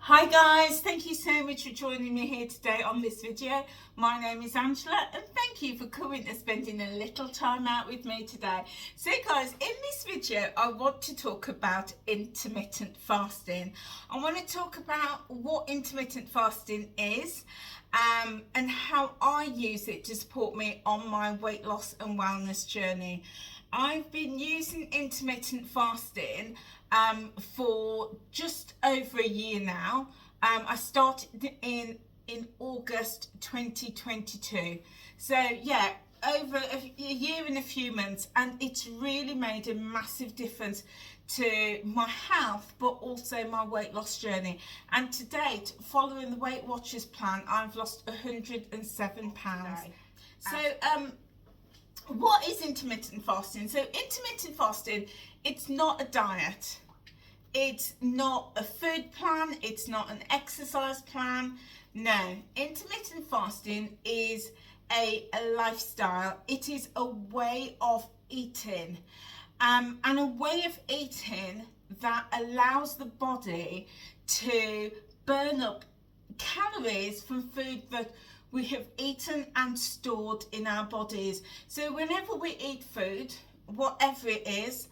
Hi guys, thank you so much for joining me here today on this video. My name is Angela and thank you for coming and spending a little time out with me today. So guys, in this video I want to talk about intermittent fasting. I want to talk about what intermittent fasting is and how I use it to support me on my weight loss and wellness journey. I've been using intermittent fasting for just over a year now. I started in August 2022. So yeah, over a year and a few months, and it's really made a massive difference to my health but also my weight loss journey. And to date, following the Weight Watchers plan, I've lost 107 pounds. So what is intermittent fasting? So intermittent fasting, it's not a diet. It's not a food plan. It's not an exercise plan. No, intermittent fasting is a lifestyle. It is a way of eating, and a way of eating that allows the body to burn up calories from food that we have eaten and stored in our bodies. So whenever we eat food, whatever it is,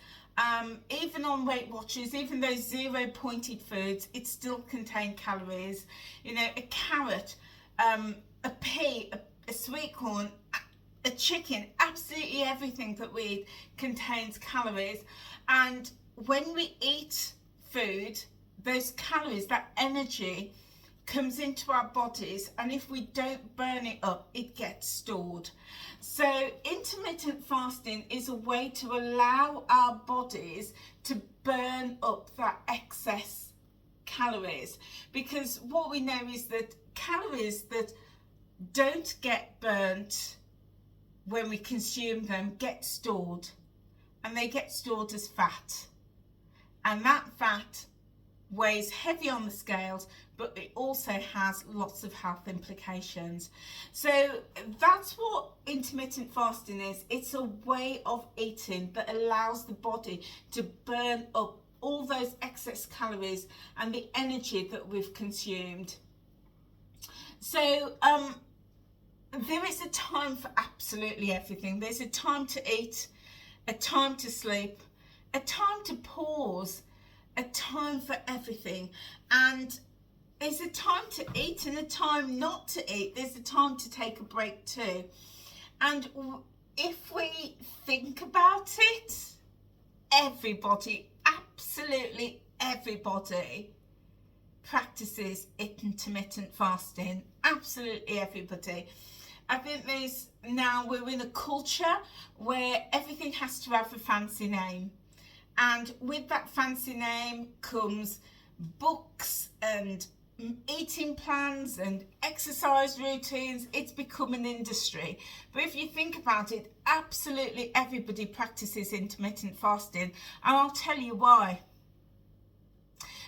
even on Weight Watchers, even those zero pointed foods, it still contains calories. You know, a carrot, a pea, a sweet corn, a chicken, absolutely everything that we eat contains calories. And when we eat food, those calories, that energy comes into our bodies, and if we don't burn it up, it gets stored. So intermittent fasting is a way to allow our bodies to burn up that excess calories, because what we know is that calories that don't get burnt when we consume them get stored, and they get stored as fat, and that fat weighs heavy on the scales, but it also has lots of health implications. So that's what intermittent fasting is. It's a way of eating that allows the body to burn up all those excess calories and the energy that we've consumed. So there is a time for absolutely everything. There's a time to eat, a time to sleep, a time to pause, a time for everything. And there's a time to eat and a time not to eat. There's a time to take a break too. And if we think about it, everybody, absolutely everybody, practices intermittent fasting. Absolutely everybody. I think we're in a culture where everything has to have a fancy name. And with that fancy name comes books and eating plans and exercise routines. It's become an industry. But if you think about it, absolutely everybody practices intermittent fasting. And I'll tell you why.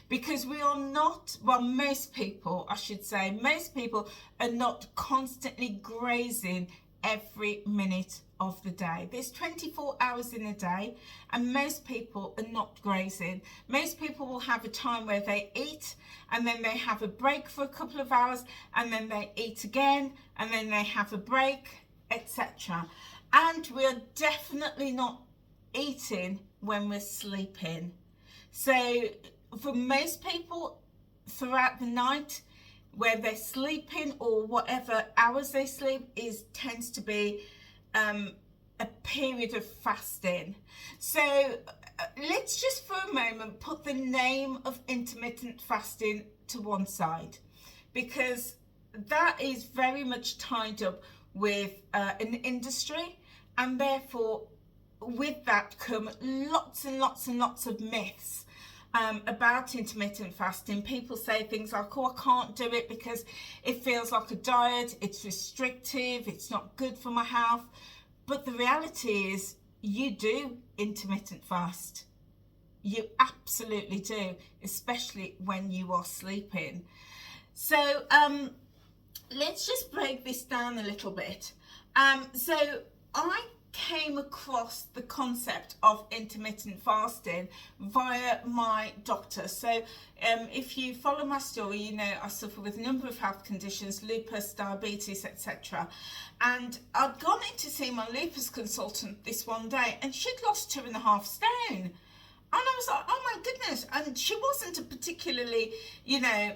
Because we are not, well, most people, I should say, most people are not constantly grazing every minute of the day. There's 24 hours in a day, and most people are not grazing. Most people will have a time where they eat, and then they have a break for a couple of hours, and then they eat again, and then they have a break, etc. And we're definitely not eating when we're sleeping. So for most people, throughout the night, where they're sleeping or whatever hours they sleep tends to be a period of fasting. So let's just for a moment put the name of intermittent fasting to one side, because that is very much tied up with an industry, and therefore with that come lots and lots and lots of myths about intermittent fasting. People say things like, oh, I can't do it because it feels like a diet, it's restrictive, it's not good for my health. But the reality is, you do intermittent fast. You absolutely do, especially when you are sleeping. So let's just break this down a little bit. So I came across the concept of intermittent fasting via my doctor. So if you follow my story, you know I suffer with a number of health conditions, lupus, diabetes, etc. And I'd gone in to see my lupus consultant this one day, and she'd lost 2.5 stone. And I was like, oh my goodness. And she wasn't a particularly, you know,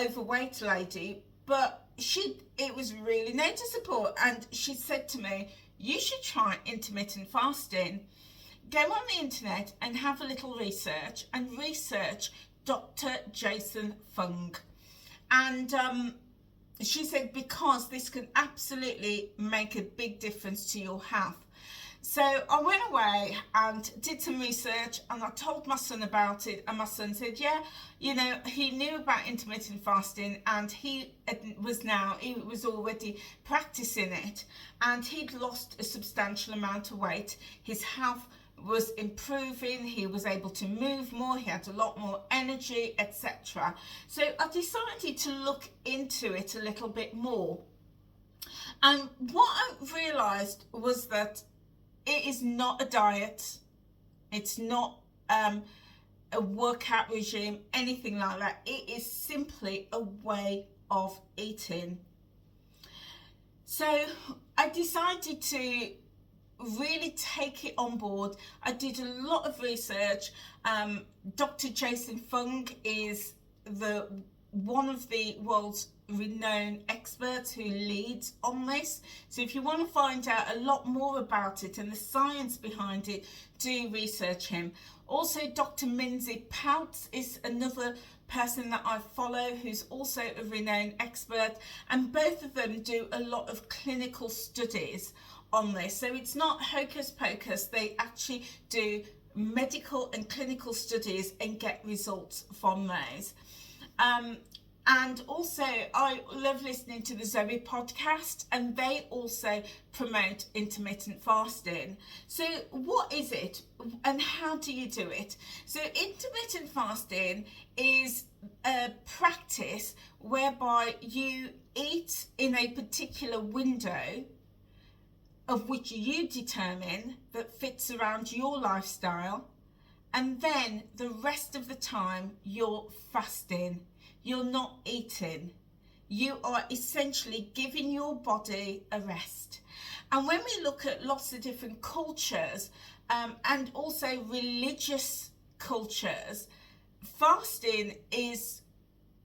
overweight lady, but it was really noticeable. And she said to me, you should try intermittent fasting. Go on the internet and have a little research, and research Dr. Jason Fung. And she said, because this can absolutely make a big difference to your health. So I went away and did some research, and I told my son about it, and my son said, yeah, you know, he knew about intermittent fasting, and he was already practicing it, and he'd lost a substantial amount of weight. His health was improving, he was able to move more, he had a lot more energy, etc. So I decided to look into it a little bit more. And what I realized was that it is not a diet, it's not a workout regime, anything like that. It is simply a way of eating. So I decided to really take it on board. I did a lot of research. Dr. Jason Fung is one of the world's renowned experts who leads on this. So if you want to find out a lot more about it and the science behind it, do research him. Also, Dr. Minzy Peltz is another person that I follow who's also a renowned expert, and both of them do a lot of clinical studies on this. So it's not hocus pocus, they actually do medical and clinical studies and get results from those. And also I love listening to the Zoe podcast, and they also promote intermittent fasting. So what is it and how do you do it? So intermittent fasting is a practice whereby you eat in a particular window of which you determine that fits around your lifestyle, and then the rest of the time you're fasting. You're not eating. You are essentially giving your body a rest. And when we look at lots of different cultures and also religious cultures, fasting is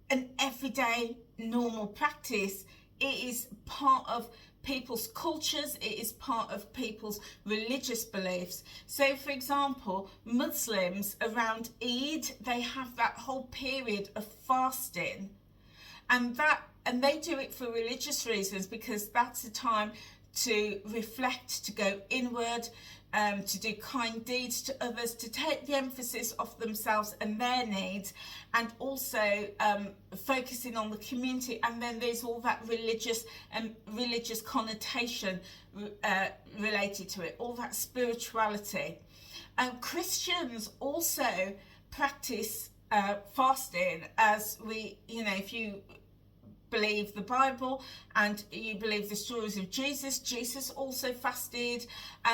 an everyday normal practice. It is part of people's cultures, it is part of people's religious beliefs. So for example, Muslims around Eid, they have that whole period of fasting, and they do it for religious reasons, because that's a time to reflect, to go inward, to do kind deeds to others, to take the emphasis off themselves and their needs, and also focusing on the community. And then there's all that religious connotation related to it, all that spirituality. Christians also practice fasting, as we, you know, if you believe the Bible and you believe the stories of Jesus also fasted.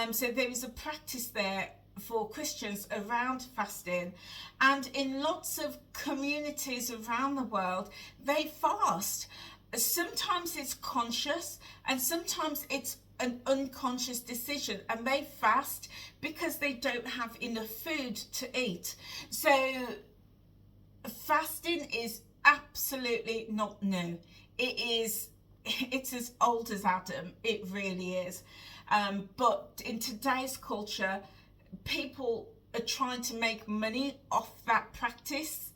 So there is a practice there for Christians around fasting, and in lots of communities around the world they fast. Sometimes it's conscious and sometimes it's an unconscious decision, and they fast because they don't have enough food to eat. So fasting is absolutely not new. It's as old as Adam, it really is. But in today's culture, people are trying to make money off that practice,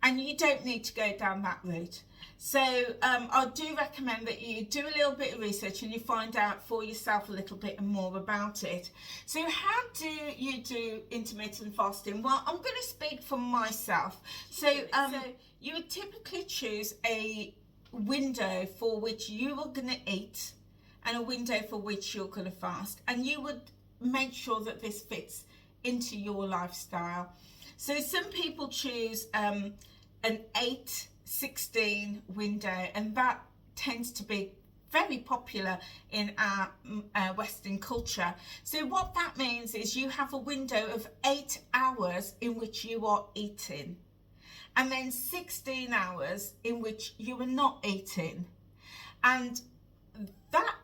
and you don't need to go down that route. So I do recommend that you do a little bit of research and you find out for yourself a little bit more about it. So how do you do intermittent fasting? Well, I'm going to speak for myself. So you would typically choose a window for which you are going to eat and a window for which you're going to fast, and you would make sure that this fits into your lifestyle. So some people choose an 8-16 window, and that tends to be very popular in our Western culture. So what that means is you have a window of 8 hours in which you are eating, and then 16 hours in which you are not eating. And that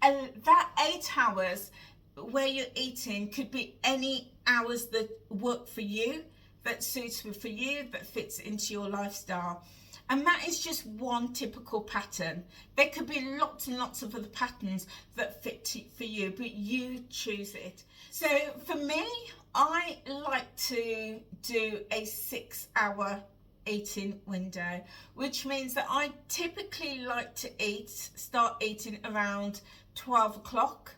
8 hours where you're eating could be any hours that work for you, that suits for you, that fits into your lifestyle. And that is just one typical pattern. There could be lots and lots of other patterns that fit for you, but you choose it. So for me, I like to do a 6-hour eating window, which means that I typically like to start eating around 12 o'clock,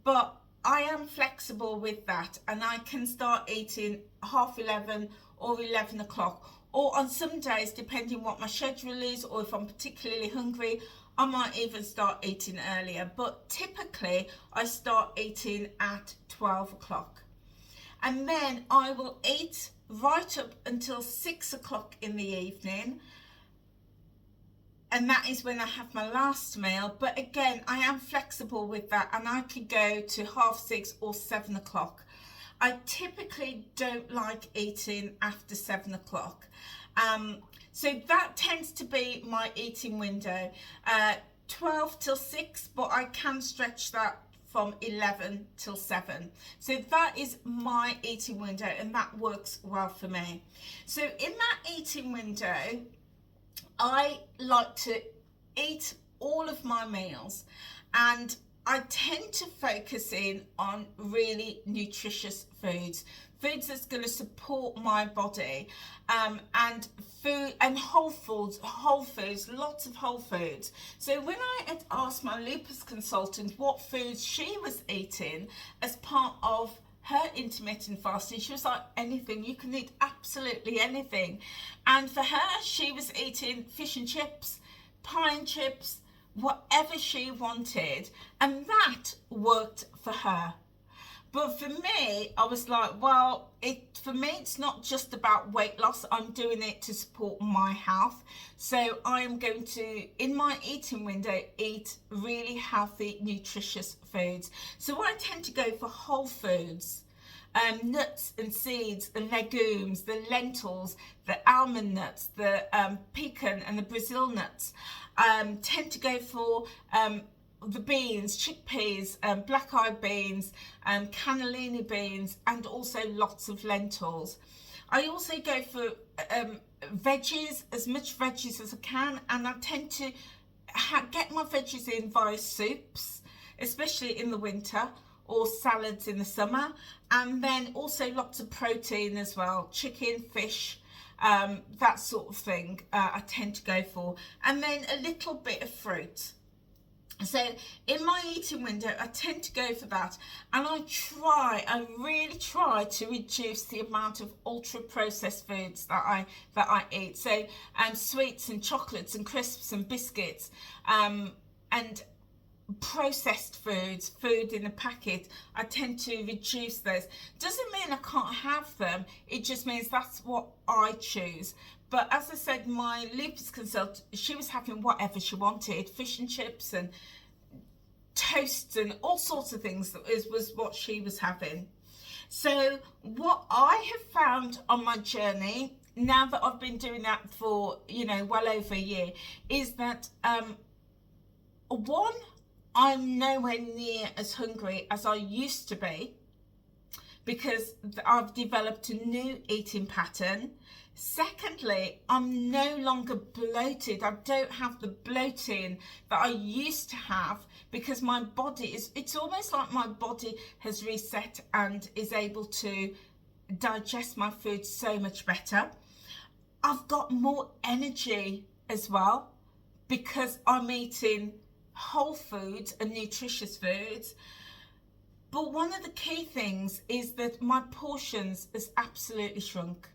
but I am flexible with that, and I can start eating 11:30 or 11 o'clock, or on some days, depending what my schedule is, or if I'm particularly hungry, I might even start eating earlier. But typically I start eating at 12 o'clock, and then I will eat right up until 6 o'clock in the evening, and that is when I have my last meal. But again, I am flexible with that, and I could go to 6:30 or 7 o'clock. I typically don't like eating after 7 o'clock. So that tends to be my eating window, 12 till 6, but I can stretch that from 11 till 7. So that is my eating window, and that works well for me. So in that eating window, I like to eat all of my meals, and I tend to focus in on really nutritious foods that's going to support my body, and food and whole foods, lots of whole foods. So when I had asked my lupus consultant what foods she was eating as part of her intermittent fasting, she was like, anything, you can eat absolutely anything. And for her, she was eating fish and chips, pie and chips, whatever she wanted, and that worked for her. But for me, I was like, well, for me, it's not just about weight loss. I'm doing it to support my health. So I'm going to, in my eating window, eat really healthy, nutritious foods. So I tend to go for whole foods, nuts and seeds and legumes, the lentils, the almond nuts, the pecan and the Brazil nuts. Tend to go for the beans, chickpeas, black-eyed beans, cannellini beans, and also lots of lentils. I also go for veggies, as much veggies as I can, and I tend to get my veggies in via soups, especially in the winter, or salads in the summer, and then also lots of protein as well, chicken, fish, that sort of thing I tend to go for, and then a little bit of fruit. So in my eating window, I tend to go for that, and I really try to reduce the amount of ultra processed foods that I eat. So sweets and chocolates and crisps and biscuits, and processed foods, food in a packet, I tend to reduce those. Doesn't mean I can't have them, it just means that's what I choose. But as I said, my lupus consultant, she was having whatever she wanted, fish and chips and toasts and all sorts of things. That was what she was having. So what I have found on my journey, now that I've been doing that for, well over a year, is that one, I'm nowhere near as hungry as I used to be, because I've developed a new eating pattern. Secondly, I'm no longer bloated. I don't have the bloating that I used to have, because my body it's almost like my body has reset and is able to digest my food so much better. I've got more energy as well, because I'm eating whole foods and nutritious foods. But one of the key things is that my portions has absolutely shrunk.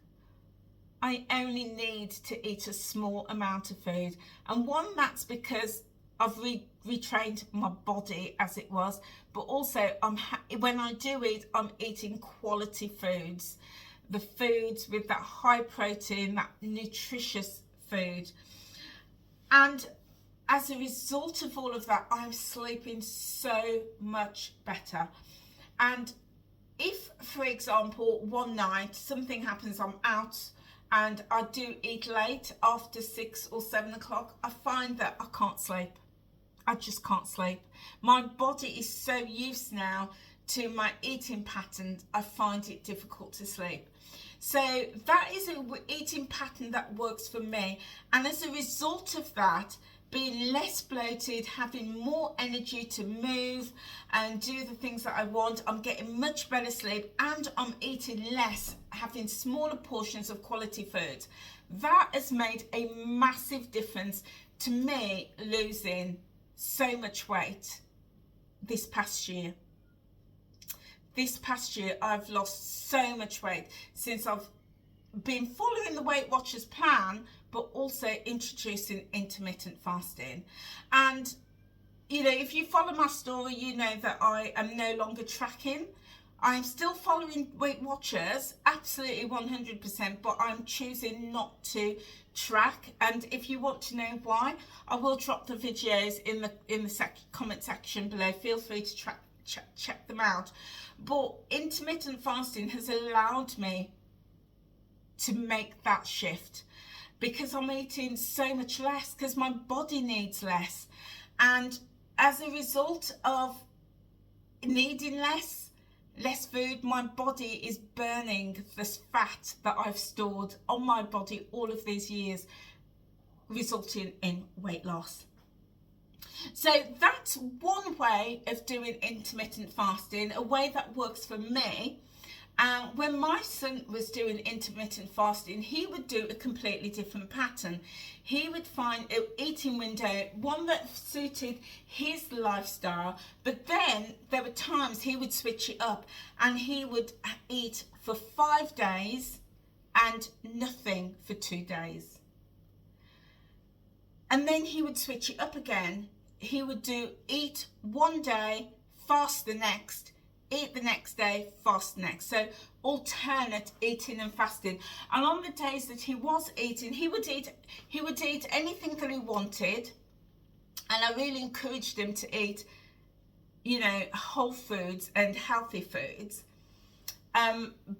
I only need to eat a small amount of food, and one, that's because I've retrained my body as it was, but also when I do eat, I'm eating quality foods, the foods with that high protein, that nutritious food. And as a result of all of that, I'm sleeping so much better. And if, for example, one night something happens, I'm out and I do eat late after 6 or 7 o'clock, I find that I can't sleep. I just can't sleep. My body is so used now to my eating pattern, I find it difficult to sleep. So that is an eating pattern that works for me. And as a result of that, being less bloated, having more energy to move and do the things that I want, I'm getting much better sleep, and I'm eating less, having smaller portions of quality food. That has made a massive difference to me losing so much weight this past year. This past year, I've lost so much weight since I've been following the Weight Watchers plan, but also introducing intermittent fasting. And, you know, if you follow my story, you know that I am no longer tracking. I'm still following Weight Watchers, absolutely 100%, but I'm choosing not to track. And if you want to know why, I will drop the videos in the comment section below. Feel free to check them out. But intermittent fasting has allowed me to make that shift, because I'm eating so much less, because my body needs less. And as a result of needing less food, my body is burning this fat that I've stored on my body all of these years, resulting in weight loss. So that's one way of doing intermittent fasting, a way that works for me. And when my son was doing intermittent fasting, he would do a completely different pattern. He would find an eating window, one that suited his lifestyle, but then there were times he would switch it up and he would eat for 5 days and nothing for 2 days. And then he would switch it up again. He would do eat one day, fast the next, eat the next day, fast the next. So alternate eating and fasting. And on the days that he was eating, he would eat anything that he wanted. And I really encouraged him to eat, you know, whole foods and healthy foods.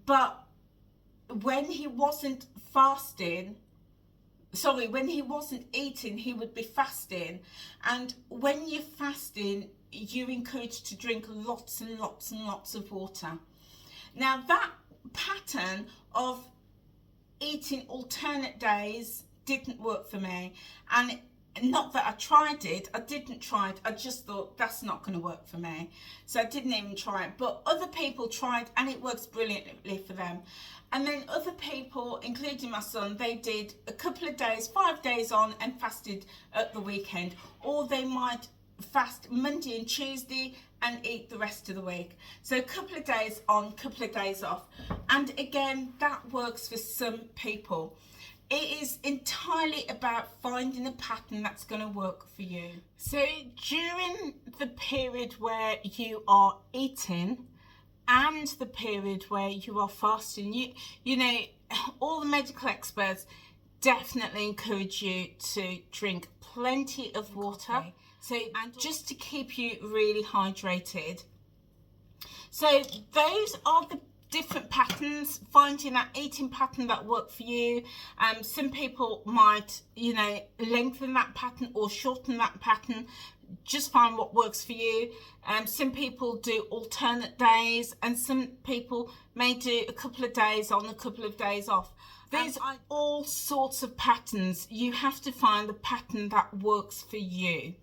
But when he wasn't when he wasn't eating, he would be fasting. And when you're fasting, you're encouraged to drink lots and lots and lots of water. Now that pattern of eating alternate days didn't work for me. And not that I tried it, I didn't try it, I just thought that's not going to work for me. So I didn't even try it. But other people tried and it works brilliantly for them. And then other people, including my son, they did a couple of days, 5 days on and fasted at the weekend. Or they might fast Monday and Tuesday and eat the rest of the week. So a couple of days on, couple of days off. And again, that works for some people. It is entirely about finding a pattern that's going to work for you. So during the period where you are eating and the period where you are fasting, you know, all the medical experts definitely encourage you to drink plenty of water. So, and just to keep you really hydrated. So those are the different patterns, finding that eating pattern that work for you. Some people might, you know, lengthen that pattern or shorten that pattern. Just find what works for you. Some people do alternate days, and some people may do a couple of days on, a couple of days off. There's all sorts of patterns. You have to find the pattern that works for you.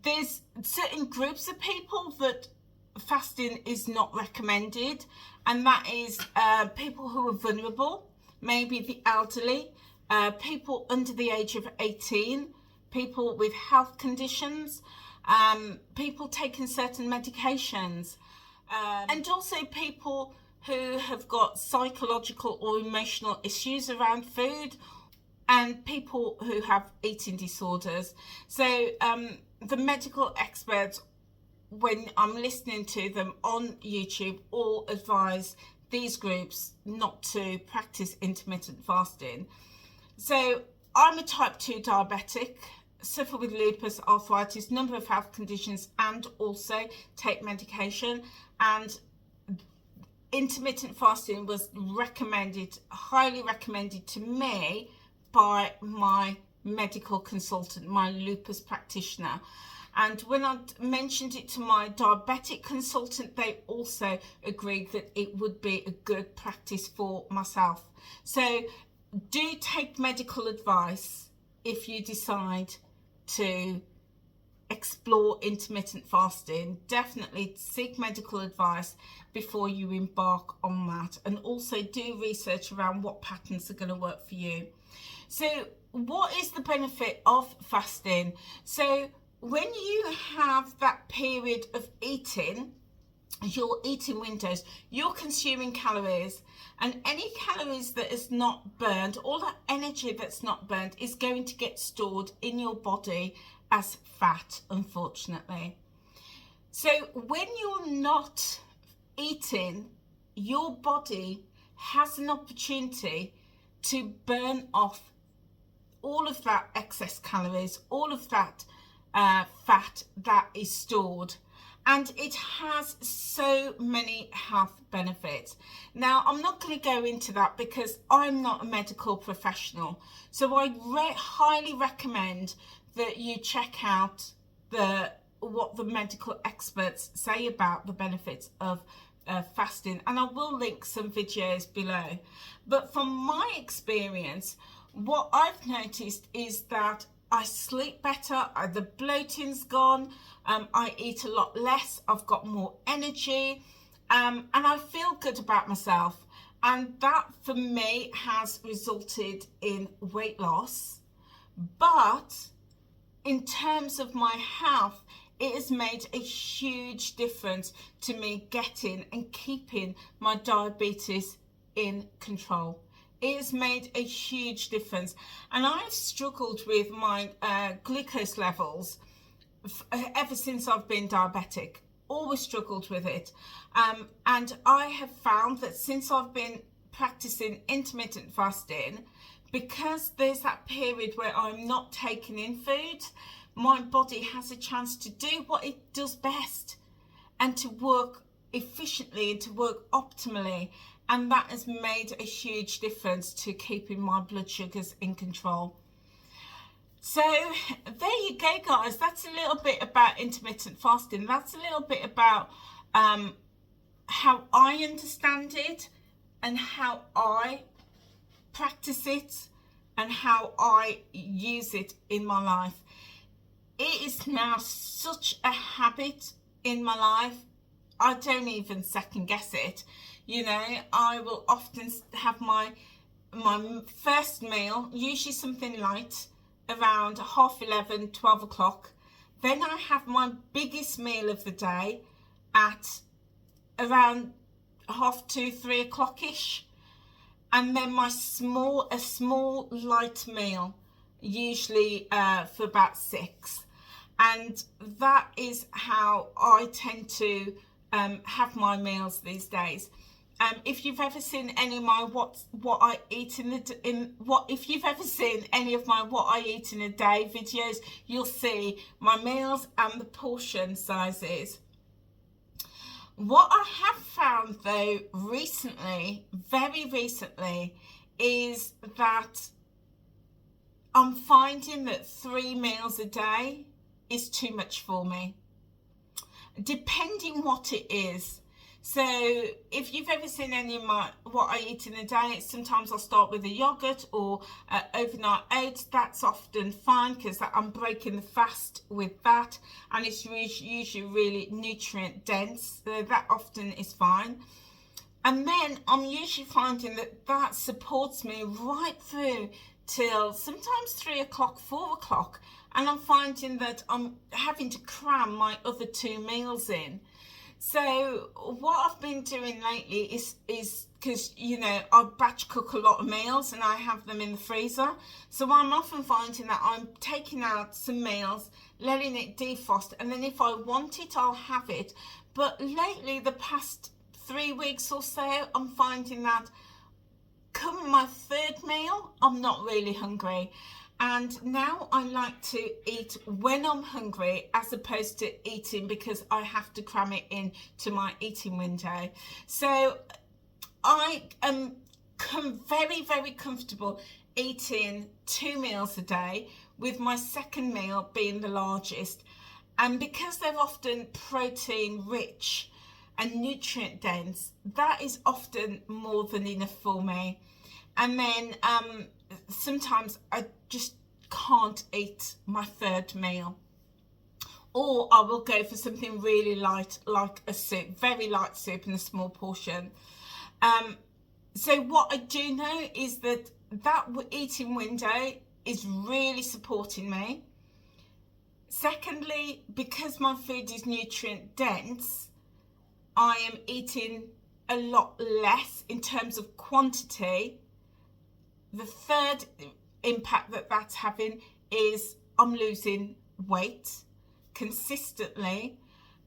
There's certain groups of people that fasting is not recommended, and that is people who are vulnerable, maybe the elderly, people under the age of 18, people with health conditions, people taking certain medications, and also people who have got psychological or emotional issues around food, and people who have eating disorders. So the medical experts, when I'm listening to them on YouTube, all advise these groups not to practice intermittent fasting. So I'm a type 2 diabetic, suffer with lupus, arthritis, number of health conditions, and also take medication. And intermittent fasting was recommended, highly recommended to me by my medical consultant, my lupus practitioner. And when I mentioned it to my diabetic consultant, they also agreed that it would be a good practice for myself. So do take medical advice if you decide to explore intermittent fasting. Definitely seek medical advice before you embark on that, and also do research around what patterns are going to work for you. So what is the benefit of fasting? So when you have that period of eating, your eating windows, you're consuming calories, and any calories that is not burned, all that energy that's not burned, is going to get stored in your body as fat, unfortunately. So when you're not eating, your body has an opportunity to burn off all of that excess calories, all of that fat that is stored. And it has so many health benefits. Now, I'm not going to go into that because I'm not a medical professional. So I highly recommend that you check out what the medical experts say about the benefits of fasting. And I will link some videos below. But from my experience, what I've noticed is that I sleep better, the bloating's gone, I eat a lot less, I've got more energy, and I feel good about myself. And that for me has resulted in weight loss. But in terms of my health, it has made a huge difference to me getting and keeping my diabetes in control. It has made a huge difference, and I've struggled with my glucose levels ever since I've been diabetic. Always struggled with it, and I have found that since I've been practicing intermittent fasting, because there's that period where I'm not taking in food, my body has a chance to do what it does best and to work efficiently and to work optimally. And that has made a huge difference to keeping my blood sugars in control. So there you go, guys. That's a little bit about intermittent fasting. That's a little bit about how I understand it and how I practice it and how I use it in my life. It is now such a habit in my life, I don't even second guess it. You know, I will often have my first meal, usually something light, around 11:30, 12 o'clock. Then I have my biggest meal of the day at around 2:30, 3 o'clock-ish. And then a small light meal, usually for about 6. And that is how I tend to have my meals these days. If you've ever seen any of my what I eat if you've ever seen any of my what I eat in a day videos, you'll see my meals and the portion sizes. What I have found though recently, very recently, is that I'm finding that 3 meals a day is too much for me, depending what it is. So if you've ever seen any of my what I eat in a day, sometimes I'll start with a yogurt or overnight oats. That's often fine because I'm breaking the fast with that, and it's usually really nutrient dense, so that often is fine. And then I'm usually finding that supports me right through till sometimes 3 o'clock, 4 o'clock, and I'm finding that I'm having to cram my other 2 meals in. So what I've been doing lately is because, you know, I batch cook a lot of meals and I have them in the freezer. So I'm often finding that I'm taking out some meals, letting it defrost, and then if I want it, I'll have it. But lately, the past 3 weeks or so, I'm finding that come my 3rd meal, I'm not really hungry. And now I like to eat when I'm hungry as opposed to eating because I have to cram it in to my eating window. So I am very, very comfortable eating 2 meals a day, with my second meal being the largest. And because they're often protein rich and nutrient dense, that is often more than enough for me. And then sometimes I just can't eat my third meal, or I will go for something really light, like a soup, very light soup in a small portion. So what I do know is that eating window is really supporting me. Secondly, because my food is nutrient dense, I am eating a lot less in terms of quantity. The third impact that that's having is I'm losing weight consistently,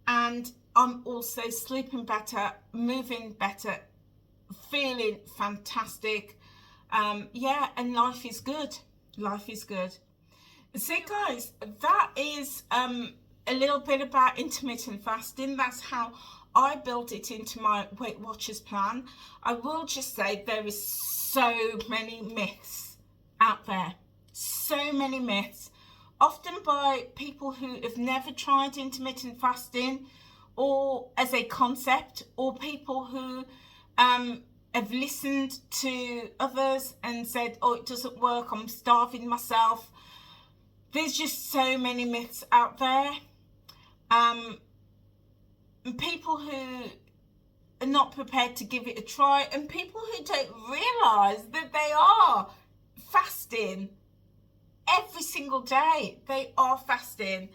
and I'm also sleeping better, moving better, feeling fantastic. Yeah, and life is good. Life is good. So guys, that is a little bit about intermittent fasting. That's how I built it into my Weight Watchers plan. I will just say there is so many myths out there, so many myths, often by people who have never tried intermittent fasting or as a concept, or people who have listened to others and said, oh, it doesn't work, I'm starving myself. There's just so many myths out there. People who are not prepared to give it a try, and people who don't realise that they are fasting every single day. They are fasting.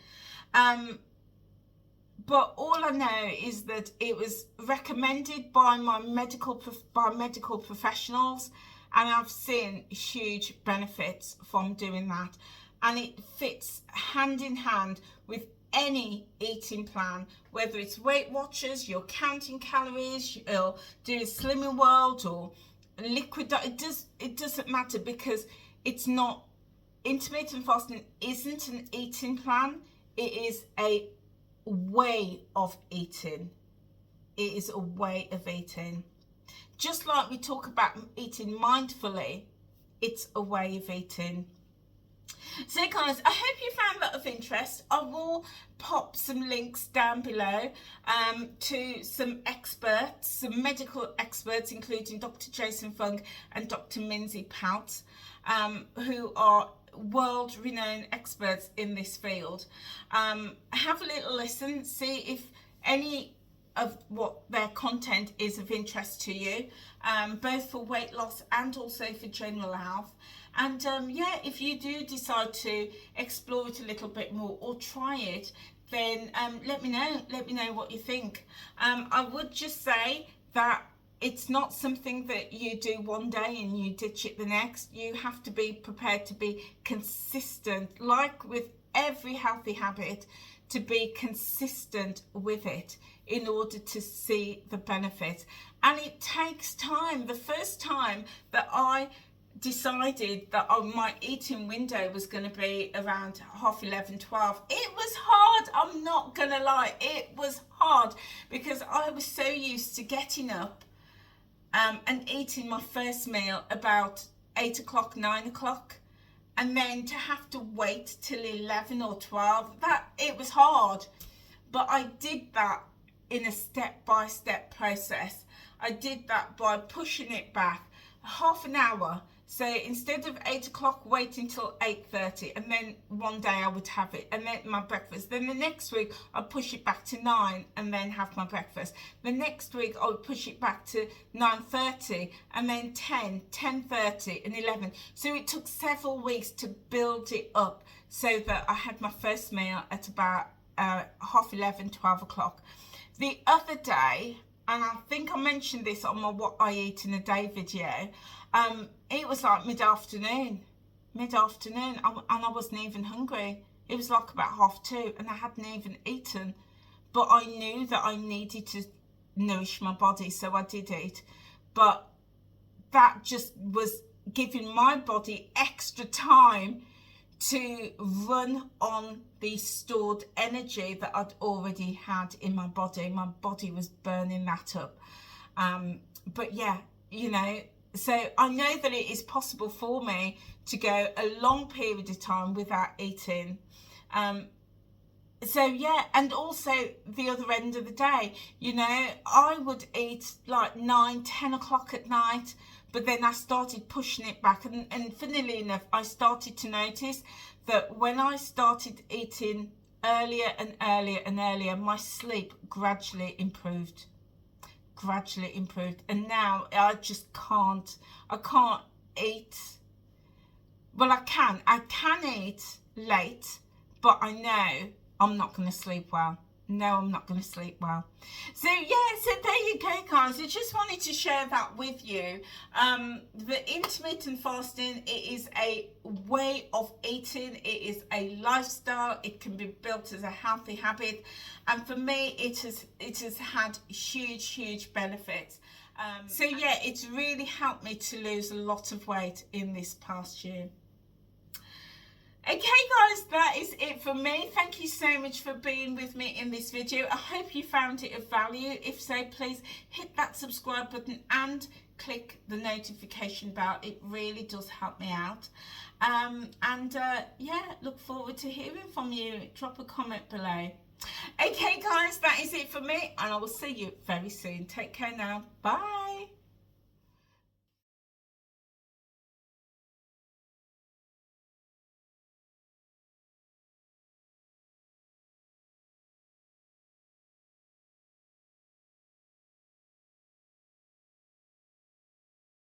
But all I know is that it was recommended by medical professionals, and I've seen huge benefits from doing that. And it fits hand in hand with any eating plan, whether it's Weight Watchers, you're counting calories, you're doing Slimming World or liquid diet. It doesn't matter, because it's not, intermittent fasting isn't an eating plan. It is a way of eating. It is a way of eating. Just like we talk about eating mindfully, it's a way of eating. So guys, I hope you found that of interest. I will pop some links down below to some experts, some medical experts, including Dr. Jason Fung and Dr. Minzy Pout, who are world-renowned experts in this field. Have a little listen, see if any of what their content is of interest to you, both for weight loss and also for general health. And yeah, if you do decide to explore it a little bit more or try it, then let me know what you think. I would just say that it's not something that you do one day and you ditch it the next. You have to be prepared to be consistent, like with every healthy habit, to be consistent with it in order to see the benefit. And it takes time. The first time that I decided that my eating window was going to be around 11:30, 12, it was hard. I'm not gonna lie, it was hard, because I was so used to getting up and eating my first meal about 8 o'clock, 9 o'clock, and then to have to wait till 11 or 12, that it was hard. But I did that in a step-by-step process. I did that by pushing it back half an hour. So instead of 8 o'clock, wait until 8:30, and then one day I would have it, and then my breakfast. Then the next week I'd push it back to 9 and then have my breakfast. The next week I would push it back to 9:30 and then 10, 10:30 and 11. So it took several weeks to build it up so that I had my first meal at about 11:30, 12 o'clock. The other day, and I think I mentioned this on my What I Eat in a Day video, it was like mid-afternoon, and I wasn't even hungry. It was like about 2:30 and I hadn't even eaten, but I knew that I needed to nourish my body, so I did eat. But that just was giving my body extra time to run on the stored energy that I'd already had in my body. My body was burning that up. But yeah, you know, so I know that it is possible for me to go a long period of time without eating. So yeah, and also the other end of the day, you know, I would eat like 9-10 o'clock at night, but then I started pushing it back, and funnily enough, I started to notice that when I started eating earlier and earlier and earlier, my sleep gradually improved, and now I just can't eat. Well, I can eat late, but I know I'm not going to sleep well. No, I'm not going to sleep well. So yeah, so there you go, guys. I just wanted to share that with you. The intermittent fasting, it is a way of eating. It is a lifestyle. It can be built as a healthy habit, and for me, it has had huge benefits. So yeah, it's really helped me to lose a lot of weight in this past year. Okay guys, that is it for me. Thank you so much for being with me in this video. I hope you found it of value. If so, please hit that subscribe button and click the notification bell. It really does help me out. Yeah, look forward to hearing from you. Drop a comment below. Okay guys, that is it for me, and I will see you very soon. Take care now. Bye.